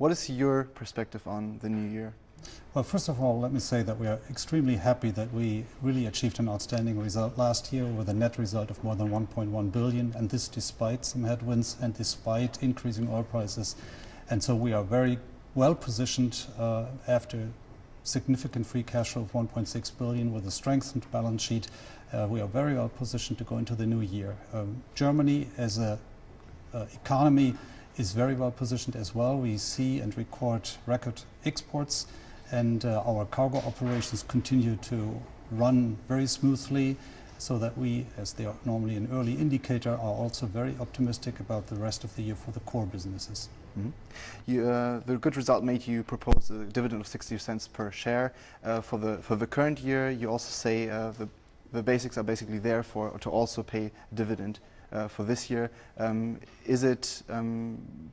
What is your perspective on the new year? Well, first of all, let me say that we are extremely happy that we really achieved an outstanding result last year with a net result of more than 1.1 billion, and this despite some headwinds and despite increasing oil prices. And so we are very well positioned after significant free cash flow of 1.6 billion with a strengthened balance sheet. We are very well positioned to go into the new year. Germany as an economy is very well positioned as well. We see and record exports, and our cargo operations continue to run very smoothly, so that we, as they are normally an early indicator, are also very optimistic about the rest of the year for the core businesses. Mm-hmm. The good result made you propose a dividend of 60 cents per share for the current year. You also say the basics are basically there to also pay dividend for this year. Is it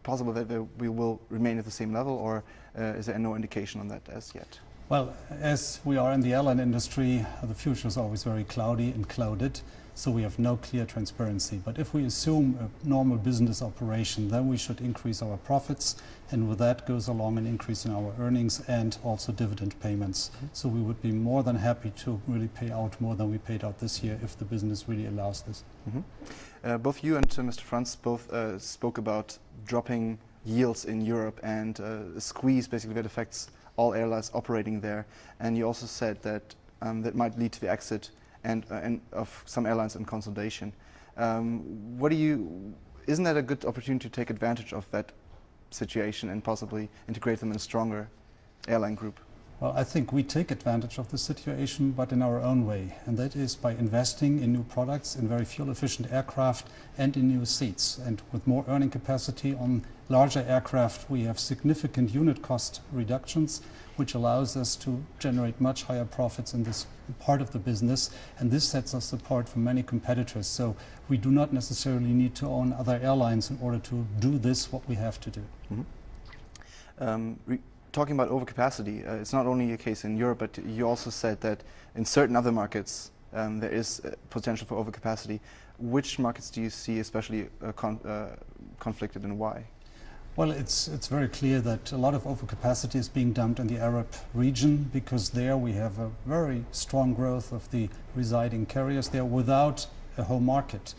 possible that we will remain at the same level, or is there no indication on that as yet? Well, as we are in the airline industry, the future is always very cloudy and clouded, so we have no clear transparency. But if we assume a normal business operation, then we should increase our profits, and with that goes along an increase in our earnings and also dividend payments. Mm-hmm. So we would be more than happy to really pay out more than we paid out this year if the business really allows this. Mm-hmm. Both you and Mr. Franz both spoke about dropping yields in Europe and a squeeze basically that affects all airlines operating there, and you also said that that might lead to the exit and of some airlines in consolidation. Isn't that a good opportunity to take advantage of that situation and possibly integrate them in a stronger airline group? Well, I think we take advantage of the situation, but in our own way, and that is by investing in new products, in very fuel-efficient aircraft and in new seats. And with more earning capacity on larger aircraft, we have significant unit cost reductions, which allows us to generate much higher profits in this part of the business, and this sets us apart from many competitors. So we do not necessarily need to own other airlines in order to do this, what we have to do. Mm-hmm. Talking about overcapacity, it's not only a case in Europe, but you also said that in certain other markets there is potential for overcapacity. Which markets do you see especially conflicted, and why? Well, it's very clear that a lot of overcapacity is being dumped in the Arab region, because there we have a very strong growth of the residing carriers there without a home market.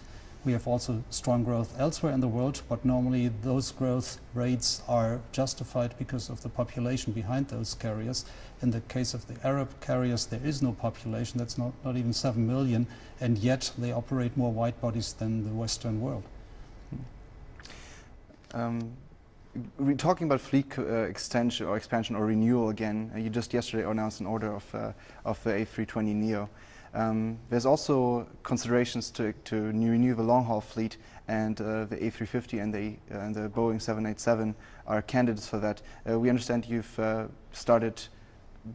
We have also strong growth elsewhere in the world, but normally those growth rates are justified because of the population behind those carriers. In the case of the Arab carriers, there is no population, that's not even 7 million, and yet they operate more wide bodies than the Western world. We're talking about fleet expansion or renewal again. You just yesterday announced an order of the A320neo. There's also considerations to renew the long-haul fleet, and the A350 and the Boeing 787 are candidates for that. We understand you've started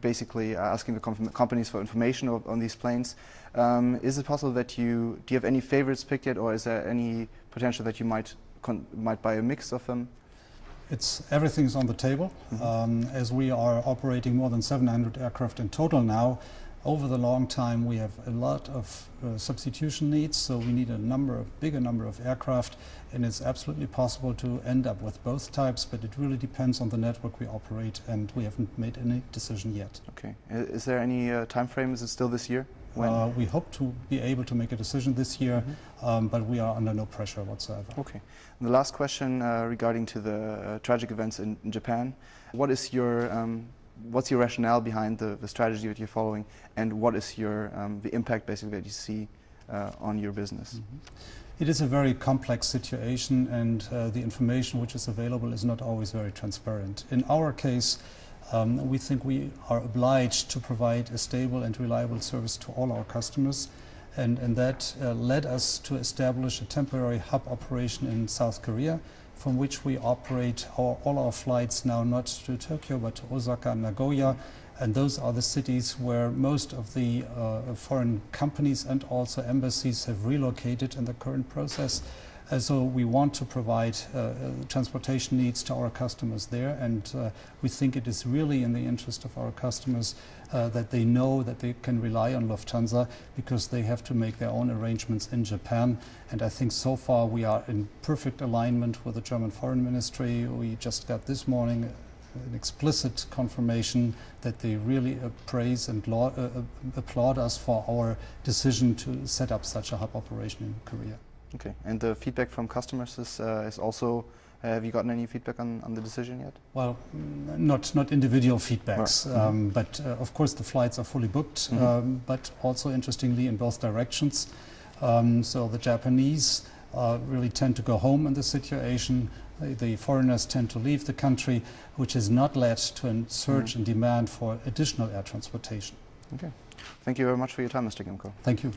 basically asking the companies for information on these planes. Is it possible that do you have any favorites picked yet, or is there any potential that you might buy a mix of them? Everything's on the table. Mm-hmm. As we are operating more than 700 aircraft in total now, over the long time we have a lot of substitution needs, so we need a bigger number of aircraft, and it's absolutely possible to end up with both types, but it really depends on the network we operate, and we haven't made any decision yet. Okay. Is there any time frame? Is it still this year? When? We hope to be able to make a decision this year, mm-hmm. But we are under no pressure whatsoever. Okay. And the last question regarding to the tragic events in Japan. What's your rationale behind the strategy that you're following, and what is the impact basically that you see on your business? Mm-hmm. It is a very complex situation, and the information which is available is not always very transparent. In our case, we think we are obliged to provide a stable and reliable service to all our customers, and that led us to establish a temporary hub operation in South Korea, from which we operate all our flights now not to Tokyo but to Osaka and Nagoya, and those are the cities where most of the foreign companies and also embassies have relocated in the current process. So we want to provide transportation needs to our customers there, and we think it is really in the interest of our customers that they know that they can rely on Lufthansa, because they have to make their own arrangements in Japan. And I think so far we are in perfect alignment with the German Foreign Ministry. We just got this morning an explicit confirmation that they really praise and applaud us for our decision to set up such a hub operation in Korea. Okay, and the feedback from customers is also, have you gotten any feedback on the decision yet? Well, not individual feedbacks, Right. but of course the flights are fully booked, but also interestingly in both directions. So the Japanese really tend to go home in this situation. The foreigners tend to leave the country, which has not led to a surge in demand for additional air transportation. Okay. Thank you very much for your time, Mr. Gemkow. Thank you.